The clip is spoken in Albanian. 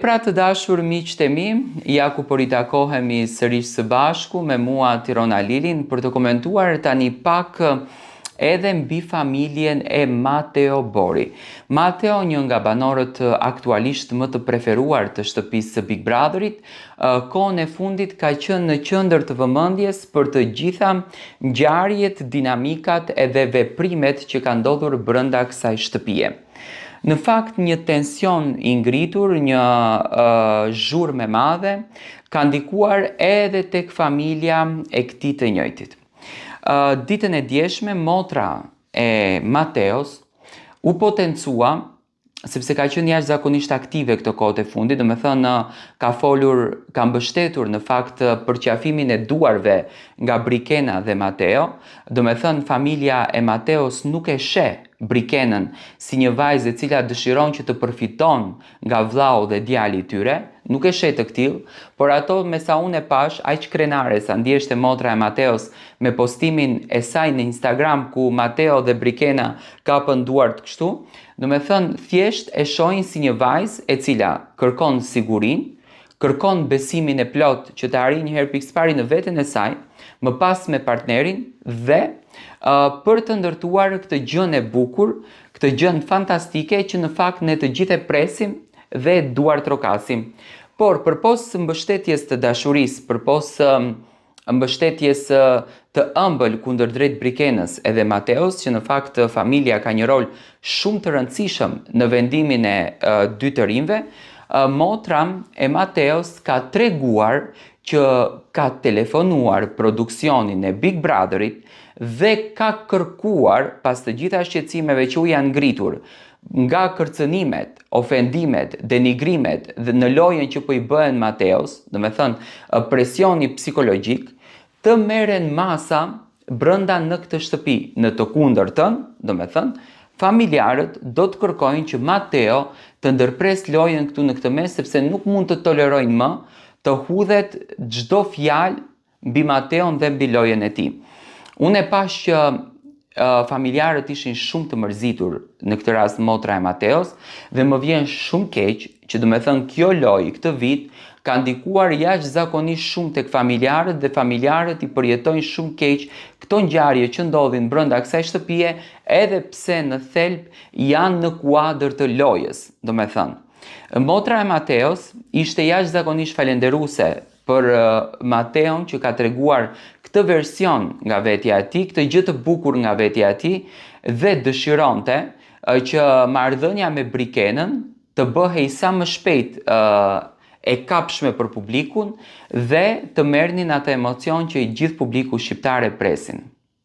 Pra të dashur miqtë e mi, ja ku po ritakohemi sërish së bashku me mua Tirona Lilin për të komentuar tani pak edhe mbi familjen e Mateo Bori. Mateo, një nga banorët aktualisht më të preferuar të shtëpisë së Big Brotherit, kohën e fundit ka qenë në qendër të vëmendjes për të gjitha ngjarjet, dinamikat edhe veprimet që kanë ndodhur brenda kësaj shtëpie. Në fakt, një tension i ngritur, një zhurmë e madhe, ka ndikuar edhe tek familja e këtij të njëjtit. Ditën e djeshme, motra e Mateos u potencua, sepse ka qenë jashtëzakonisht aktive këtë kohë të fundit, domethënë ka folur, ka mbështetur në fakt përqafimin e duarve nga Brikena dhe Mateo, domethënë familja e Mateos nuk e sheh Brikenën si një vajzë e cila dëshiron që të përfiton nga vllau dhe djali i tyre, nuk e sheh të tillë, por ato me sa unë e pash, aq krenare sa ndjeshte motra e Mateos me postimin e saj në Instagram ku Mateo dhe Brikena kapën duart kështu, do me thënë thjesht e shohin si një vajzë e cila kërkon sigurinë, kërkon besimin e plot që të arrijë një herë pikëpari në veten e saj, më pas me partnerin dhe për të ndërtuar këtë gjën e bukur, këtë gjën fantastike që në fakt ne të gjithë e presim dhe duar trokasim. Por përpos mbështetjes të dashurisë, përpos mbështetjes të ëmbël kundër drejt Brikenës edhe Mateos, që në fakt familja ka një rol shumë të rëndësishëm në vendimin e dy të rinjve, motra e Mateos ka treguar që ka telefonuar produksionin e Big Brotherit dhe ka kërkuar pas të gjitha shqetësimeve që u janë ngritur nga kërcënimet, ofendimet, denigrimet dhe në lojën që po i bëhen Mateos, do me thënë presioni psikologjik, të merren masa brenda në këtë shtëpi. Në të kundërtën, do me thënë, familjarët do të kërkojnë që Mateo të ndërpres lojën këtu në këtë mes, sepse nuk mund të tolerojnë më të hudhet çdo fjalë mbi Mateon dhe mbi lojën e tij. Unë e pash që familjarët ishin shumë të mërzitur në këtë rast motra e Mateos dhe më vjen shumë keq që do me thënë kjo lojë këtë vit ka ndikuar jashtëzakonisht shumë tek familjarët dhe familjarët i përjetojnë shumë keq këto ngjarje që ndodhin brenda kësaj shtëpie, edhe pse në thelb janë në kuadër të lojës, do me thënë. Motra e Mateos ishte jashtëzakonisht falenderuese për Mateon që ka treguar këtë version nga vetja e tij, këtë gjë të bukur nga vetja e tij dhe dëshironte që marrëdhënia me Brikenën të bëhej sa më shpejt e kapshme për publikun dhe të merrnin atë emocion që i gjithë publiku shqiptar e presin.